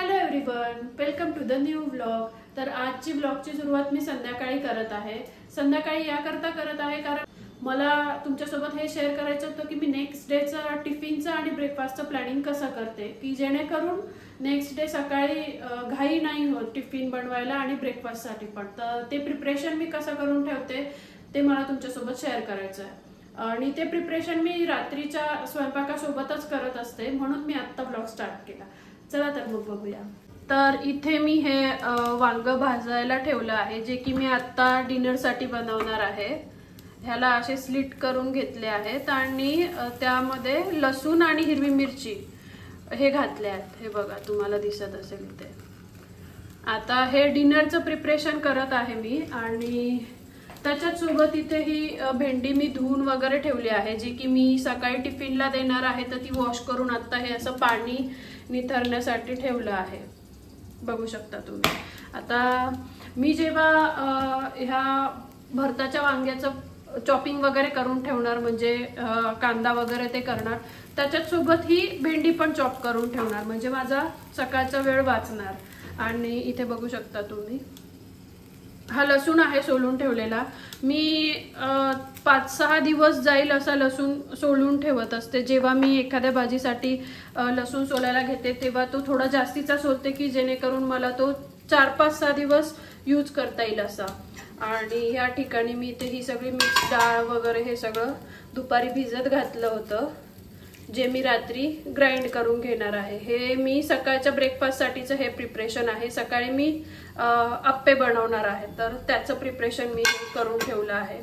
Hello everyone, welcome to the new vlog. तर आजची व्लॉगची सुरुवात मी संध्याकाळी करत आहे। संध्याकाळी याकरता करत आहे कारण मला तुमच्यासोबत हे शेअर करायचं होतं की मी नेक्स्ट डेचं टिफिनचं आणि ब्रेकफास्टचं प्लॅनिंग कसं करते की जेणेकरून नेक्स्ट डे सकाळी घाई नाही होत टिफिन बनवायला आणि ब्रेकफास्टसाठी पण। तर ते प्रिपरेशन मी कसं करून ठेवते ते मला तुमच्यासोबत शेअर करायचं आहे आणि ते प्रिपरेशन मी रात्रीच्या स्वयंपाकासोबतच करत असते, म्हणून मी आत्ता व्लॉग स्टार्ट केला। चला तर मग बघूया। तर इथे मी हे वांग भाजायला ठेवलं आहे, जे की मी आता डिनरसाठी बनवणार आहे। ह्याला असे स्लिट करून घेतले आहेत आणि त्यामध्ये लसूण आणि हिरवी मिरची हे घातले आहेत। हे बघा, तुम्हाला दिसत असेल इथे। आता हे डिनरचं प्रिपरेशन करत आहे मी आणि त्याच्याच सोबत इथे ही भेंडी मी धुवून वगैरे ठेवली आहे, जी की मी सकाळी टिफिनला देणार आहे। तर ती वॉश करून आता हे असं पाणी निथरण्यासाठी ठेवलं आहे, बघू शकता तुम्ही। आता मी जेव्हा ह्या भरताच्या वांग्याचं चॉपिंग वगैरे करून ठेवणार, म्हणजे कांदा वगैरे ते करणार, त्याच्याच सोबत ही भेंडी पण चॉप करून ठेवणार, म्हणजे माझा सकाळचा वेळ वाचणार। आणि इथे बघू शकता तुम्ही हा लसूण आहे सोलून ठेवलेला। मी 5-6 दिवस जाईल असा लसूण सोलून ठेवत असते। जेव्हा मी एखाद्या भाजीसाठी लसूण सोलायला घेते तेव्हा तो थोडा जास्तीचा सोलते की जेणेकरून मला तो 4-5-6 दिवस यूज करता येईल असा। आणि या ठिकाणी मी इथे ही सगळी मिक्स डाळ वगैरे हे सगळं दुपारी भिजत घातलं होतं, जे मी रात्री ग्राइंड करून घेणार आहे। हे मी सकाळच्या ब्रेकफास्टसाठीचं हे प्रिपरेशन आहे। सकाळी मी अप्पे बनवणार आहे, तर त्याचं प्रिपरेशन मी करून ठेवलं आहे।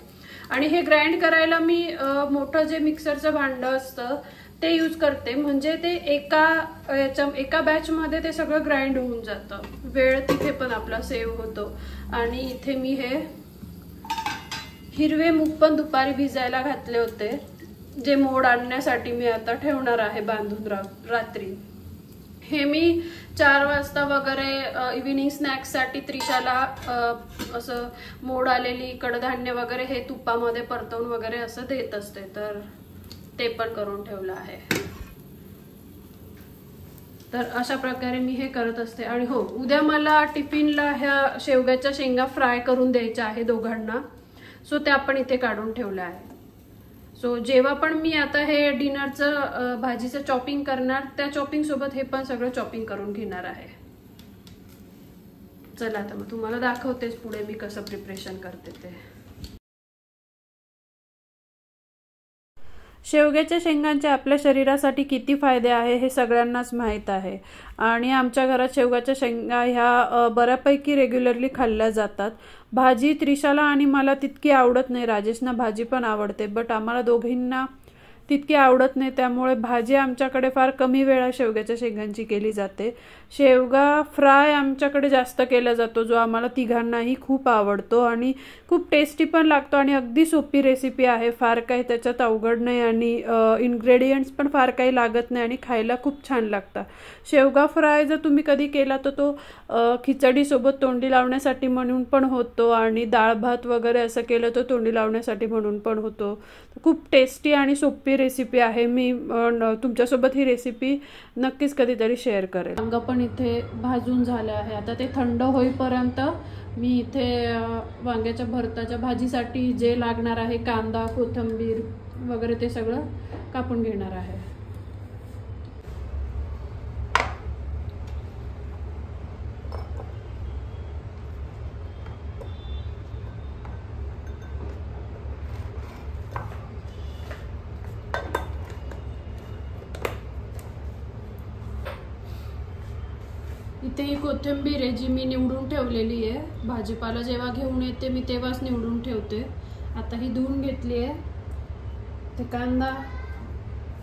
आणि हे ग्राइंड करायला मी मोठं जे मिक्सरचं भांडं असतं ते यूज करते, म्हणजे ते एका बॅचमध्ये ते सगळं ग्राइंड होऊन जातं, वेळ तिथे पण आपला सेव्ह होतो। आणि इथे मी हे हिरवे मूग पण दुपारी भिजायला घातले होते, जे मोड आणण्यासाठी मी आता ठेवणार आहे बांधून रात्री। हे मी 4 वाजता वगैरे इव्हिनिंग स्नॅक्ससाठी त्रिशाला असं मोड आलेली कडधान्य वगैरे हे तुपामध्ये परतवून वगैरे असं देत असते, तर ते पण करून ठेवलं आहे। तर अशा प्रकारे मी हे करत असते। आणि हो, उद्या मला टिफिनला ह्या शेवग्याच्या शेंगा फ्राय करून द्यायच्या आहे दोघांना, सो त्या पण इथे काढून ठेवल्या आहे। सो जेव्हा पण मी आता हे डिनरचं भाजीचं चॉपिंग करणार, त्या चॉपिंग सोबत हे पण सगळं चॉपिंग करून घेणार आहे। चला आता मग तुम्हाला दाखवतेच पुढे मी कसं प्रिपरेशन करते ते। शेवग्याच्या शेंगांचे आपल्या शरीरासाठी किती फायदे आहे हे सगळ्यांनाच माहीत आहे। आणि आमच्या घरात शेवग्याच्या शेंगा ह्या बऱ्यापैकी रेग्युलरली खाल्ल्या जातात। भाजी त्रिशाला आणि मला तितकी आवडत नाही, राजेशना भाजी पण आवडते, बट आम्हाला दोघींना तितकी आवडत नाही, त्यामुळे भाजी आमच्याकडे फार कमी वेळा शेवग्याच्या शेंगांची केली जाते। शेवगा फ्राय आमच्याकडे जास्त केला जातो, जो आम्हाला तिघांनाही खूप आवडतो आणि खूप टेस्टी पण लागतो आणि अगदी सोपी रेसिपी आहे। फार काही त्याच्यात अवघड नाही आणि इन्ग्रेडियंट्स पण फार काही लागत नाही आणि खायला खूप छान लागतात। शेवगा फ्राय जर तुम्ही कधी केला तर तो खिचडीसोबत तोंडी लावण्यासाठी म्हणून पण होतो आणि डाळ भात वगैरे असं केलं तर तोंडी लावण्यासाठी म्हणून पण होतो। खूप टेस्टी आणि सोपी रेसिपी आहे। मी तुमच्यासोबत ही रेसिपी नक्कीच कधीतरी शेअर करेल। वांग पण इथे भाजून झालं आहे, आता ते थंड होईपर्यंत मी इथे वांग्याच्या भरताच्या भाजीसाठी जे लागणार आहे कांदा, कोथिंबीर वगैरे ते सगळं कापून घेणार आहे। इथे ही कोथिंबीर आहे जी मी निवडून ठेवलेली आहे। भाजीपाला जेव्हा घेऊन येते मी तेव्हाच निवडून ठेवते। आता ही धुवून घेतली आहे। ते कांदा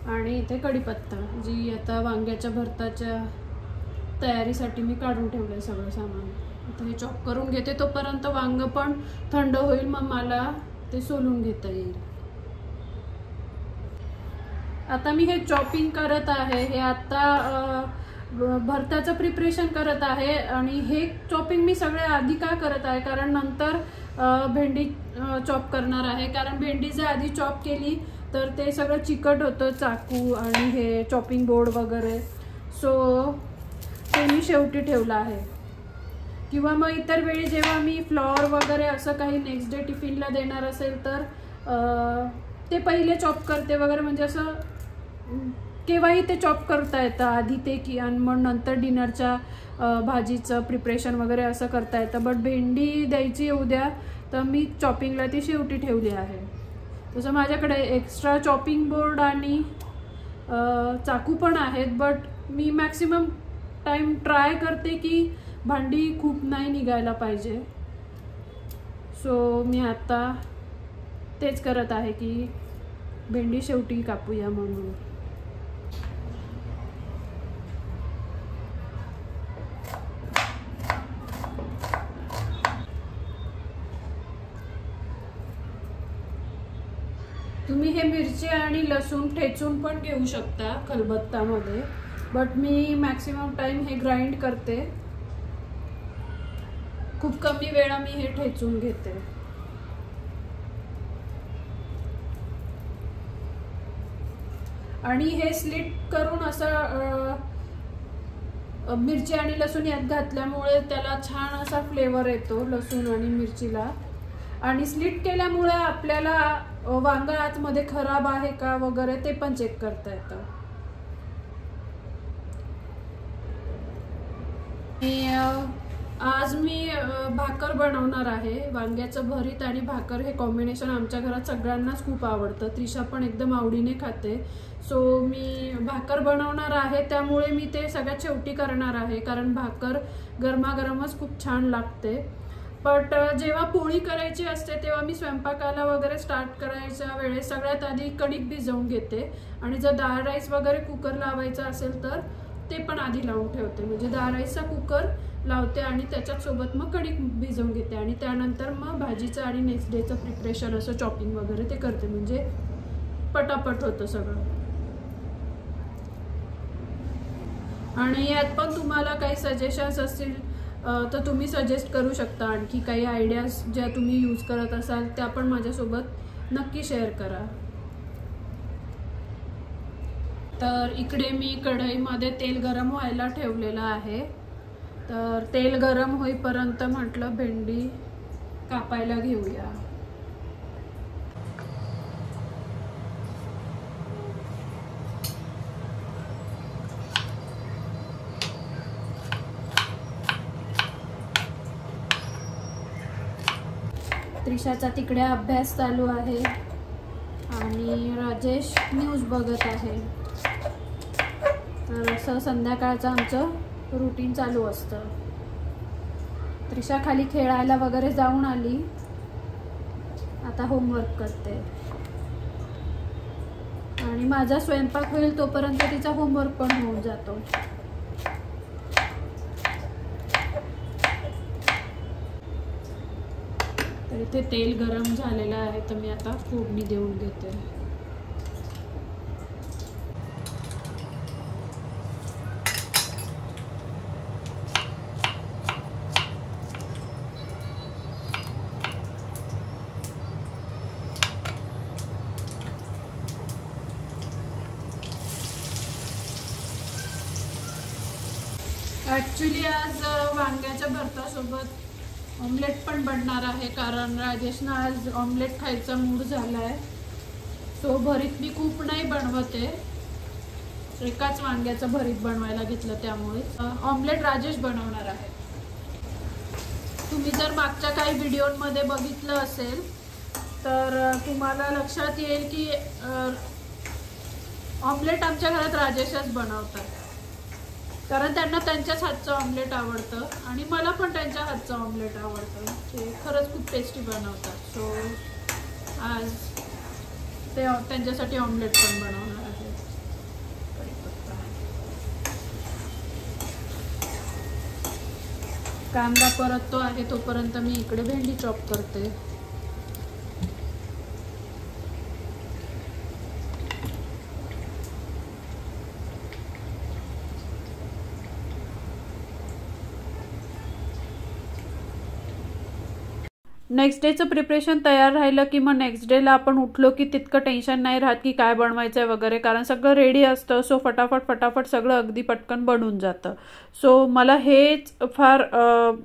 आणि इथे कढीपत्ता, जी आता वांग्याच्या भरताच्या तयारीसाठी मी काढून ठेवले सगळं सामान। आता हे चॉप करून घेते, तोपर्यंत वांग पण थंड होईल, मग मला ते सोलून घेता येईल। आता मी हे चॉपिंग करत आहे, हे आता भरताचं प्रिपरेशन करत आहे आणि हे चॉपिंग मी सगळे आधी का करत आहे कारण नंतर भेंडी चॉप करणार आहे। कारण भेंडी जर आधी चॉप केली तर ते सगळं चिकट होतं, चाकू आणि हे चॉपिंग बोर्ड वगैरे। सो ते मी शेवटी ठेवला आहे. किंवा मग इतर वेळी जेव्हा मी फ्लॉवर वगैरे असं काही नेक्स्ट डे टिफिनला देणार असेल तर ते पहिले चॉप करते वगैरे, म्हणजे असं केव्हाही ते चॉप करता येतं आधी ते की, आणि मग नंतर डिनरच्या भाजीचं प्रिपरेशन वगैरे असं करता येतं. बट भेंडी द्यायची उद्या तर मी चॉपिंगला ती शेवटी ठेवली आहे. तसं माझ्याकडे एक्स्ट्रा चॉपिंग बोर्ड आणि चाकू पण आहेत, but me maximum time try करते की भांडी खूप नाही निघायला पाहिजे. सो मी आता तेच करत आहे की भेंडी शेवटी कापूया म्हणून. तुम्ही हे मिरची आणि लसूण ठेचून पण घेऊ शकता खलबत्तामध्ये, बट मी मॅक्सिमम टाइम हे ग्राइंड करते. खूप कमी वेळा मी हे ठेचून घेते. आणि हे स्लिट करून असं मिरची आणि लसूण यात घातल्यामुळे त्याला छान असा फ्लेवर येतो लसूण आणि मिरचीला. आणि स्लिट केल्यामुळे आपल्याला वांग आतमध्ये खराब आहे का वगैरे ते पण चेक करता येतं. आज मी भाकर बनवणार आहे. वांग्याचं भरीत आणि भाकर हे कॉम्बिनेशन आमच्या घरात सगळ्यांनाच खूप आवडतं. त्रिशा पण एकदम आवडीने खाते. सो मी भाकर बनवणार आहे, त्यामुळे मी ते सगळ्यात शेवटी करणार आहे, कारण भाकर गरमागरमच खूप छान लागते. बट जेव्हा पोळी करायची असते तेव्हा मी स्वयंपाकाला वगैरे स्टार्ट करायच्या वेळेस सगळ्यात आधी कणिक भिजवून घेते. आणि जर डाळ राईस वगैरे कुकर लावायचा असेल तर ते पण आधी लावून ठेवते. म्हणजे डाळ राईसचा कुकर लावते आणि त्याच्यात सोबत मग कणिक भिजवून घेते आणि त्यानंतर मग भाजीचं आणि नेक्स्ट डेचं प्रिपरेशन असं चॉपिंग वगैरे ते करते. म्हणजे पटापट होतं सगळं. आणि यात पण तुम्हाला काही सजेशन्स असतील तर तुम्ही सजेस्ट करू शकता. आणखी काही आयडियाज ज्या तुम्ही यूज करत असाल त्या पण माझ्यासोबत नक्की शेअर करा. तर इकडे मी कढईमध्ये तेल गरम व्हायला ठेवलेलं आहे. तर तेल गरम होईपर्यंत म्हटलं भेंडी कापायला घेऊया. त्रिशाचा तिकडे अभ्यास चालू आहे आणि राजेश न्यूज बघत आहे. तर असं संध्याकाळचं आमचं रुटीन चालू असतं. त्रिशा खाली खेळायला वगैरे जाऊन आली, आता होमवर्क करते. आणि माझा स्वयंपाक होईल तोपर्यंत तिचा होमवर्क पण होऊन जातो. तर इथे तेल गरम झालेलं आहे, तर मी आता फोडणी देऊन घेते. ॲक्च्युली आज वांग्याच्या भरतासोबत ऑमलेट पण बनणार आहे, कारण राजेशनं आज ऑमलेट खायचा मूड झाला आहे. सो भरीत मी खूप नाही बनवते, एकाच वांग्याचं भरीत बनवायला घेतलं, त्यामुळे ऑमलेट राजेश बनवणार आहे. तुम्ही जर मागच्या काही व्हिडिओमध्ये बघितलं असेल तर तुम्हाला लक्षात येईल की ऑमलेट आमच्या घरात राजेशच बनवतात, कारण त्यांना त्यांच्याच हातचं ऑमलेट आवडतं आणि मला पण त्यांच्या हातचं ऑमलेट आवडतं. ते खरंच खूप टेस्टी बनवतात. सो आज ते त्यांच्यासाठी ऑमलेट पण बनवणार आहे. कांदा परततो आहे तोपर्यंत मी इकडे भेंडी चॉप करते. नेक्स्ट डेचं प्रिपरेशन तयार राहिलं की मग नेक्स्ट डेला आपण उठलो की तितकं टेन्शन नाही राहत की काय बनवायचं आहे वगैरे, कारण सगळं रेडी असतं. सो फटाफट सगळं अगदी पटकन बनून जातं. सो मला हेच फार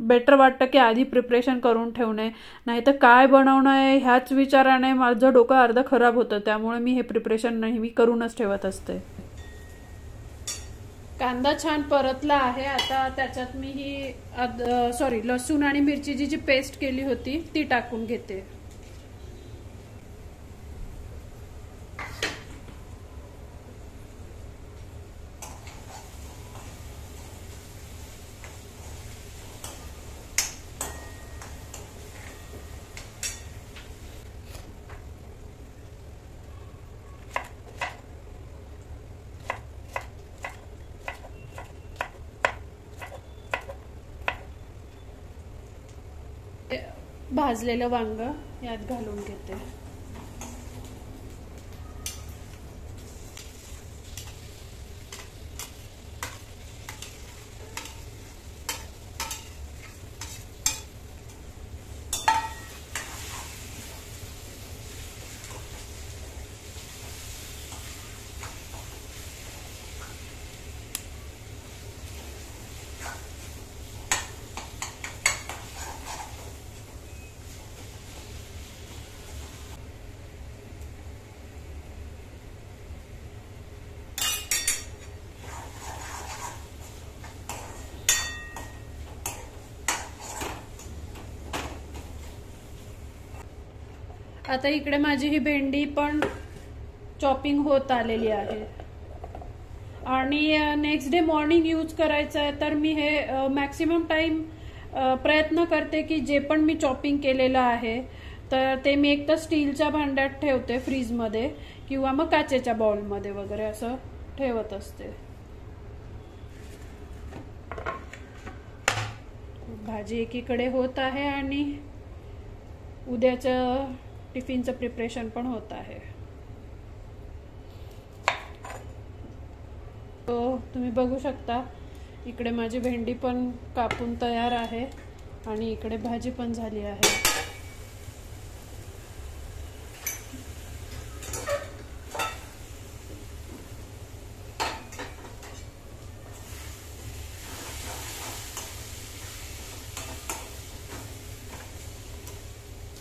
बेटर वाटतं की आधी प्रिपरेशन करून ठेवणे, नाही तर काय बनवणं आहे ह्याच विचाराने माझं डोकं अर्ध खराब होतं. त्यामुळे मी हे प्रिपरेशन नेहमी करूनच ठेवत असते. कांदा छान परतला आहे. आता त्याच्यात मी ही लसूण आणि मिरचीची जी पेस्ट केली होती ती टाकून घेते. भाजलेलं वांग यात घालून घेते. आता इकडे माझी ही भेंडी पण चॉपिंग होत आलेली आहे आणि नेक्स्ट डे मॉर्निंग यूज करायचं आहे. तर मी हे मॅक्सिमम टाइम प्रयत्न करते की जे पण मी चॉपिंग केलेलं आहे तर ते मी एक तर स्टीलच्या भांड्यात ठेवते फ्रीजमध्ये किंवा मग काचेच्या बाउलमध्ये वगैरे असं ठेवत असते. भाजी एकीकडे होत आहे आणि उद्याचं टिफिनचं प्रिपरेशन पण होत आहे. तो तुम्ही बघू शकता इकडे माझी भेंडी पण कापून तयार आहे आणि इकडे भाजी पण झाली आहे.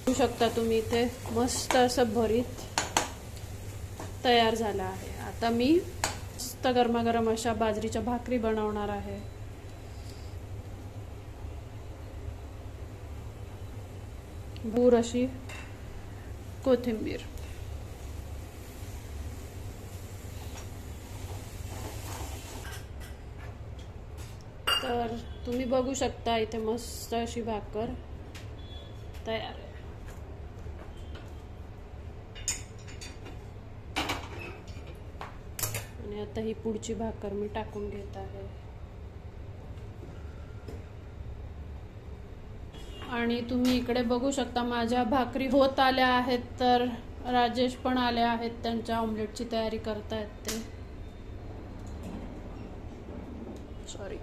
बघू शकता तुम्ही इथे मस्त असं भरीत तयार झालं आहे. आता मी मस्त गरमागरम अशा बाजरीच्या भाकरी बनवणार आहे. भूर अशी कोथिंबीर. तर तुम्ही बघू शकता इथे मस्त अशी भाकर तयार आहे. आणि आता ही पुढची भाकर मी टाकून घेत आहे. आणि तुम्ही इकडे बघू शकता माझ्या भाकरी होत आल्या आहेत. तर राजेश पण आले आहेत, त्यांच्या ऑमलेटची तयारी करतायत ते. सॉरी,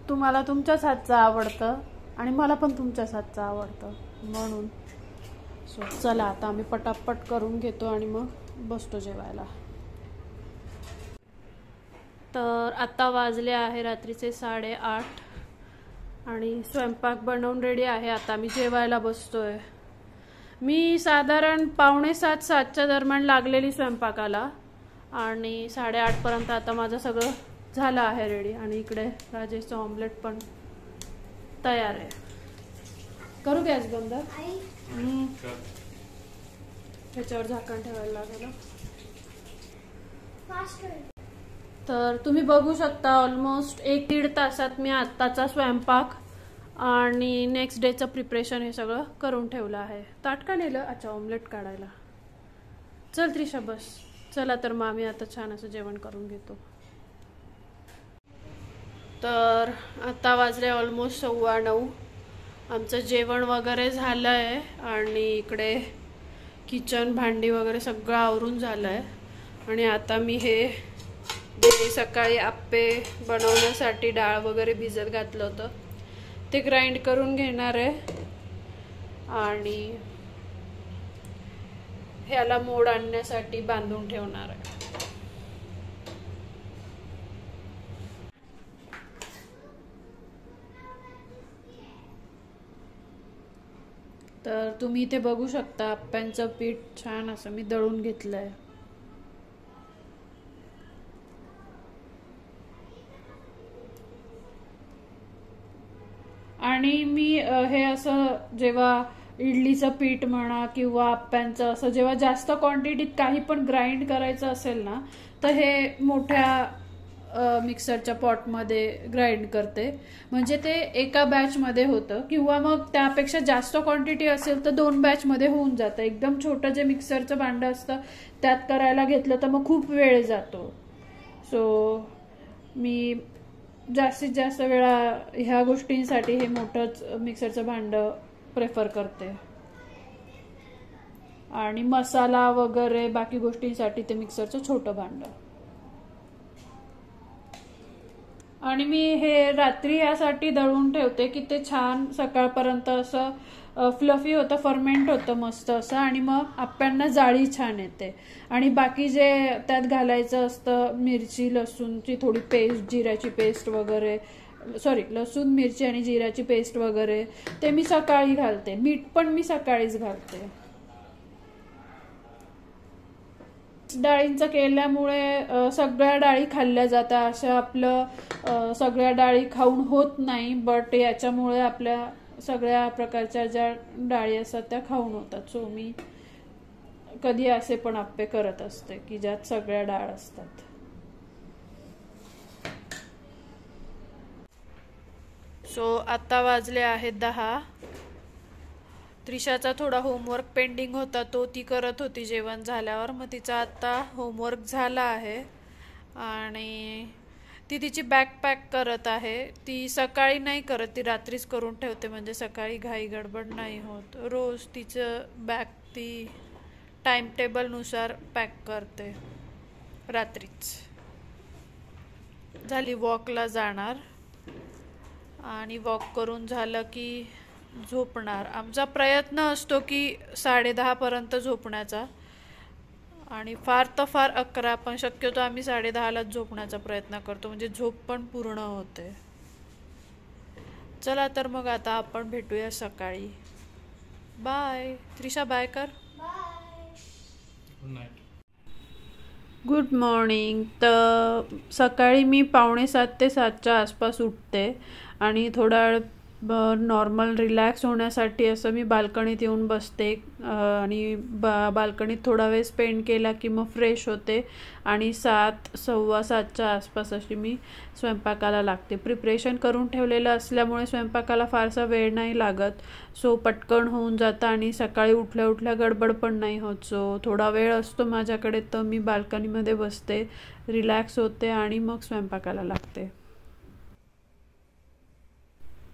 तुम्हाला तुमच्याच हातचं आवडतं आणि मला पण तुमच्याच हातचं आवडतं म्हणून. सो चला आता आम्ही पटापट करून घेतो आणि मग बसतो जेवायला. तर आता वाजले आहे रात्रीचे 8:30 आणि स्वयंपाक बनवून रेडी आहे. आता मी जेवायला बसतोय. मी साधारण 6:45-7च्या दरम्यान लागलेली स्वयंपाकाला आणि 8:30 पर्यंत आता माझं सगळं झालं आहे रेडी. आणि इकडे राजेशचं ऑमलेट पण तयार आहे. करू गॅस बंद. ह्याच्यावर झाकण ठेवायला लागेल. तर तुम्ही बघू शकता ऑलमोस्ट 1-1.5 तासात मी आत्ताचा स्वयंपाक आणि नेक्स्ट डेचं प्रिपरेशन हे सगळं करून ठेवलं आहे. ताट का नेलं? अच्छा, ऑमलेट काढायला. चल त्रिशा बस. चला तर मग आम्ही आता छान असं जेवण करून घेतो. तर आता वाजले ऑलमोस्ट 9:15. आमचं जेवण वगैरे झालं आहे आणि इकडे किचन भांडी वगैरे सगळं आवरून झालं आहे. आणि आता मी हे सकाळी आप्पे बनवण्यासाठी डाळ वगैरे भिजत घातलं होतं ते ग्राइंड करून घेणार आहे आणि ह्याला मोड आणण्यासाठी बांधून ठेवणार आहे. तर तुम्ही इथे बघू शकता आप्प्यांचं पीठ छान असं मी दळून घेतलंय. आणि मी हे असं जेव्हा इडलीचं पीठ म्हणा किंवा आप्प्यांचं असं जेव्हा जास्त क्वांटिटीत काही पण ग्राइंड करायचं असेल ना तर हे मोठ्या मिक्सरच्या पॉटमध्ये ग्राइंड करते, म्हणजे ते एका बॅचमध्ये होतं. किंवा मग त्यापेक्षा जास्त क्वांटिटी असेल तर 2 बॅचमध्ये होऊन जातं. एकदम छोटं जे मिक्सरचं भांडं असतं त्यात करायला घेतलं तर मग खूप वेळ जातो. सो मी जास्तीत जास्त वेळा ह्या गोष्टींसाठी हे मोठंच मिक्सरचं भांडं प्रेफर करते. आणि मसाला वगैरे बाकी गोष्टींसाठी ते मिक्सरचं छोटं भांडं. आणि मी हे रात्री यासाठी दळून ठेवते की ते छान सकाळपर्यंत असं फ्लफी होतं, फर्मेंट होतं मस्त असं, आणि मग आप्प्यांना जाळी छान येते. आणि बाकी जे त्यात घालायचं असतं मिरची लसूणची थोडी पेस्ट, जिऱ्याची पेस्ट वगैरे, सॉरी लसूण मिरची आणि जिऱ्याची पेस्ट वगैरे ते मी सकाळी घालते. मीठ पण मी सकाळीच घालते. डाळींचं केल्यामुळे सगळ्या डाळी खाल्ल्या जातात. अशा आपलं सगळ्या डाळी खाऊन होत नाही, बट याच्यामुळे आपल्या सगळ्या प्रकारच्या ज्या डाळी असतात त्या खाऊन होतात. सो मी कधी असे पण आप्पे करत असते की ज्यात सगळ्या डाळ असतात. सो आता वाजले आहेत 10. त्रिशाचा थोडा होमवर्क पेंडिंग होता, तो ती करत होती जेवण झाल्यावर. मग तिचा आता होमवर्क झाला आहे आणि ती तिची बॅग पॅक करत आहे. ती सकाळी नाही करत, ती रात्रीच करून ठेवते, म्हणजे सकाळी घाई गडबड नाही होत. रोज तिचं बॅग ती टाइम टेबलनुसार पॅक करते रात्रीच. झाली वॉकला जाणार आणि वॉक करून झालं की झोपणार. आमचा प्रयत्न असतो की 10:30 पर्यंत झोपण्याचा, आणि फार तर फार 11, पण शक्यतो आम्ही 10:30लाच झोपण्याचा प्रयत्न करतो, म्हणजे झोप पण पूर्ण होते. चला तर मग आता आपण भेटूया सकाळी. बाय. त्रिशा बाय कर. Good morning. तर सकाळी मी 6:45 ते 7च्या आसपास उठते आणि थोडा नॉर्मल रिलॅक्स होण्यासाठी असं मी बाल्कनीत येऊन बसते आणि बाल्कनीत थोडा वेळ स्पेंड केला की मग फ्रेश होते आणि 7:15च्या आसपास अशी मी स्वयंपाकाला लागते. प्रिपरेशन करून ठेवलेलं असल्यामुळे स्वयंपाकाला फारसा वेळ नाही लागत. सो पटकन होऊन जातं आणि सकाळी उठल्या उठल्या गडबड पण नाही होत. सो थोडा वेळ असतो माझ्याकडे तर मी बाल्कनीमध्ये बसते, रिलॅक्स होते आणि मग स्वयंपाकाला लागते.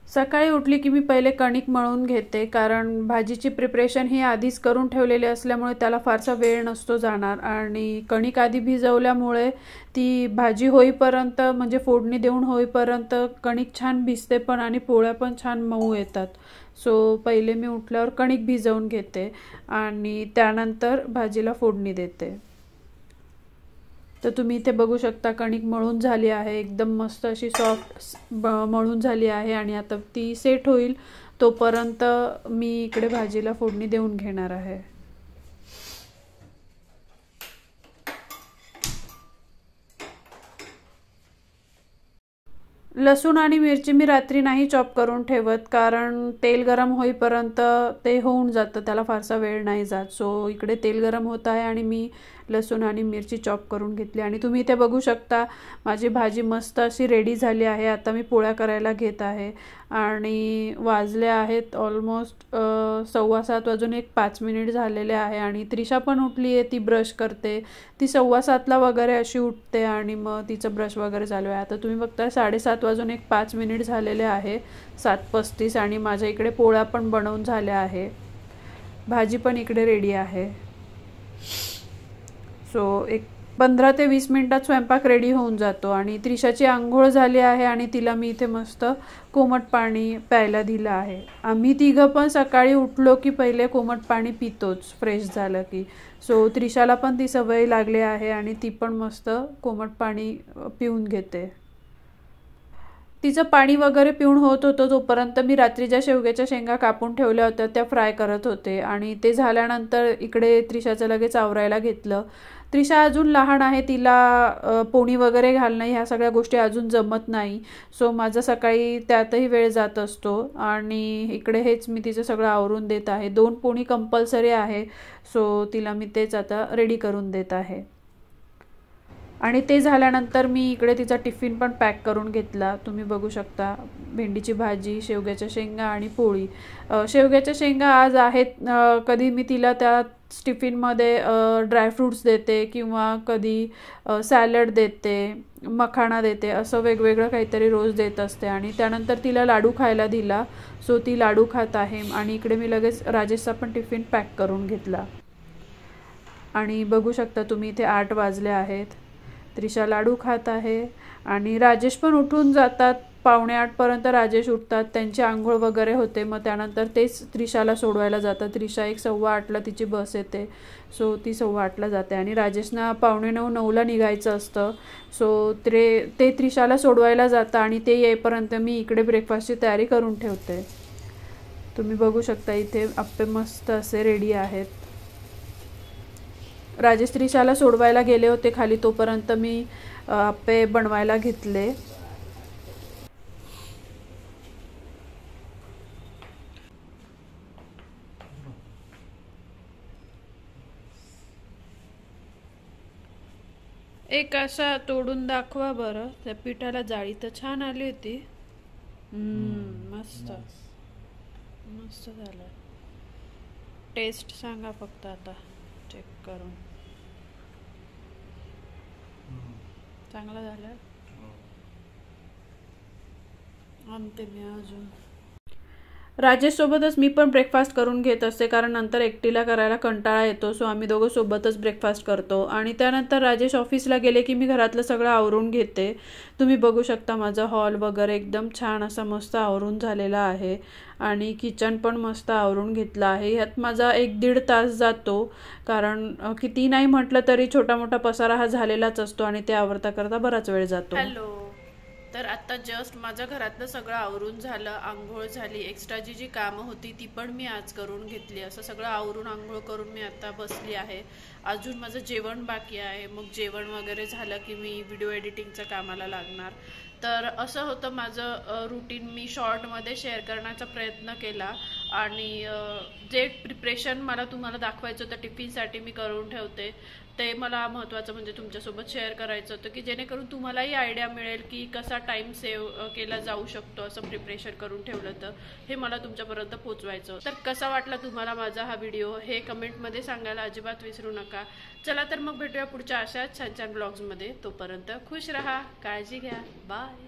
सकाळी उठली की मी पहिले कणिक मळून घेते, कारण भाजीची प्रिपरेशन ही आधीच करून ठेवलेली असल्यामुळे त्याला फारसा वेळ नसतो जाणार. आणि कणिक आधी भिजवल्यामुळे ती भाजी होईपर्यंत, म्हणजे फोडणी देऊन होईपर्यंत कणिक छान भिजते पण आणि पोळ्या पण छान मऊ येतात. सो पहिले मी उठल्यावर कणिक भिजवून घेते आणि त्यानंतर भाजीला फोडणी देते. तर तुम्ही इथे बघू शकता कणिक मळून झाली आहे, एकदम मस्त अशी सॉफ्ट मळून झाली आहे. आणि आता ती सेट होईल तोपर्यंत मी इकडे भाजीला फोडणी देऊन घेणार आहे. लसूण आणि मिरची मी रात्री नाही चॉप करून ठेवत, कारण तेल गरम होईपर्यंत ते होऊन जातं, त्याला फारसा वेळ नाही जात. सो इकडे तेल गरम होत आहे आणि मी लसूण आणि मिरची चॉप करून घेतली. आणि तुम्ही इथे बघू शकता माझी भाजी मस्त अशी रेडी झाली आहे. आता मी पोळ्या करायला घेत आहे आणि वाजले आहेत ऑलमोस्ट 7:15 वाजून 5 मिनिट झालेले आहे. आणि त्रिशा पण उठली आहे, ती ब्रश करते. ती 7:15ला वगैरे अशी उठते आणि मग तिचं ब्रश वगैरे चालू आहे. आता तुम्ही बघताय 7:30 वाजून 5 मिनिट झालेले आहे, 7:35. आणि माझ्या इकडे पोळ्या पण बनवून झाल्या आहे, भाजी पण इकडे रेडी आहे. सो एक 15 ते 20 मिनिटात स्वयंपाक रेडी होऊन जातो आणि त्रिशाची आंघोळ झाली आहे आणि तिला मी इथे मस्त कोमट पाणी प्यायला दिलं आहे. आम्ही तिघं पण सकाळी उठलो की पहिले कोमट पाणी पितोच फ्रेश झालं की. सो त्रिशाला पण ती सवय लागली आहे आणि ती पण मस्त कोमट पाणी पिऊन घेते. तिचं पाणी वगैरे पिऊन होत होतं तोपर्यंत मी रात्री ज्या शेवग्याच्या शेंगा कापून ठेवल्या होत्या त्या फ्राय करत होते आणि ते झाल्यानंतर इकडे त्रिशाचं लगेच आवरायला घेतलं. त्रिशा अजून लहान आहे, तिला पोणी वगैरे घालणं ह्या सगळ्या गोष्टी अजून जमत नाही. सो माझं सकाळी त्यातही वेळ जात असतो आणि इकडे हेच मी तिचं सगळं आवरून देत आहे. 2 पोणी कंपल्सरी आहे. सो तिला मी तेच आता रेडी करून देत आहे. आणि ते झाल्यानंतर मी इकडे तिचा टिफिन पण पॅक करून घेतला. तुम्ही बघू शकता भेंडीची भाजी, शेवग्याच्या शेंगा आणि पोळी. शेवग्याच्या शेंगा आज आहेत, कधी मी तिला त्या टिफिनमध्ये ड्रायफ्रूट्स देते किंवा कधी सॅलड देते, मखाणा देते, असं वेगवेगळं काहीतरी रोज देत असते. आणि त्यानंतर तिला लाडू खायला दिला. सो ती लाडू खात आहे आणि इकडे मी लगेच राजेशचा पण टिफिन पॅक करून घेतला. आणि बघू शकता तुम्ही इथे 8 वाजले आहेत. त्रिशा लाडू खात आहे आणि राजेश पण उठून जातात. 7:45 पर्यंत राजेश उठतात, त्यांची आंघोळ वगैरे होते. मग त्यानंतर तेच त्रिशाला सोडवायला जातात. त्रिशा 7:15ला तिची बस येते. सो ती 8:15ला जाते आणि राजेशना 8:45-9ला निघायचं असतं. सो ते त्रिशाला सोडवायला जातं आणि ते येईपर्यंत मी इकडे ब्रेकफास्टची तयारी करून ठेवते. तुम्ही बघू शकता इथे आप्पे मस्त असे रेडी आहेत. राजेश त्रिशाला सोडवायला गेले होते खाली, तोपर्यंत मी आप्पे बनवायला घेतले. एक असा तोडून दाखवा बरं. त्या पिठाला जाळी तर छान आली होती. मस्त मस्त झालं. टेस्ट सांगा फक्त आता चेक करून. चांगलं झालं. आणते मी अजून. राजेश सोबतच मी पण ब्रेकफास्ट करून घेत असते, कारण नंतर एकटीला करायला कंटाळा येतो. सो आम्ही दोघं सोबतच ब्रेकफास्ट करतो आणि त्यानंतर राजेश ऑफिसला गेले की मी घरातलं सगळं आवरून घेते. तुम्ही बघू शकता माझा हॉल वगैरे एकदम छान असा मस्त आवरून झालेला आहे आणि किचन पण मस्त आवरून घेतलं आहे. ह्यात माझा 1-1.5 तास जातो, कारण किती नाही म्हटलं तरी छोटा मोठा पसारा हा झालेलाच असतो आणि ते आवरता करता बराच वेळ जातो. हॅलो, तर आत्ता जस्ट माझं घरातलं सगळं आवरून झालं, आंघोळ झाली. एक्स्ट्रा जी कामं होती ती पण मी आज करून घेतली. असं सगळं आवरून आंघोळ करून मी आता बसली आहे. अजून माझं जेवण बाकी आहे. मग जेवण वगैरे झालं की मी व्हिडिओ एडिटिंगच्या कामाला लागणार. तर असं होतं माझं रुटीन. मी शॉर्टमध्ये शेअर करण्याचा प्रयत्न केला आणि जे प्रिपरेशन मला तुम्हाला दाखवायचं होतं टिफिनसाठी मी करून ठेवते. ते मला महत्त्वाचं म्हणजे तुमच्यासोबत शेअर करायचं होतं की जेणेकरून तुम्हालाही आयडिया मिळेल की कसा टाईम सेव्ह केला जाऊ शकतो. असं प्रिपरेशन करून ठेवलं तर हे मला तुमच्यापर्यंत पोचवायचं. तर कसा वाटला तुम्हाला माझा हा व्हिडिओ हे कमेंटमध्ये सांगायला अजिबात विसरू नका. चला तर मग भेटूया पुढच्या अशाच छान छान ब्लॉग्समध्ये. तोपर्यंत खुश राहा, काळजी घ्या, बाय.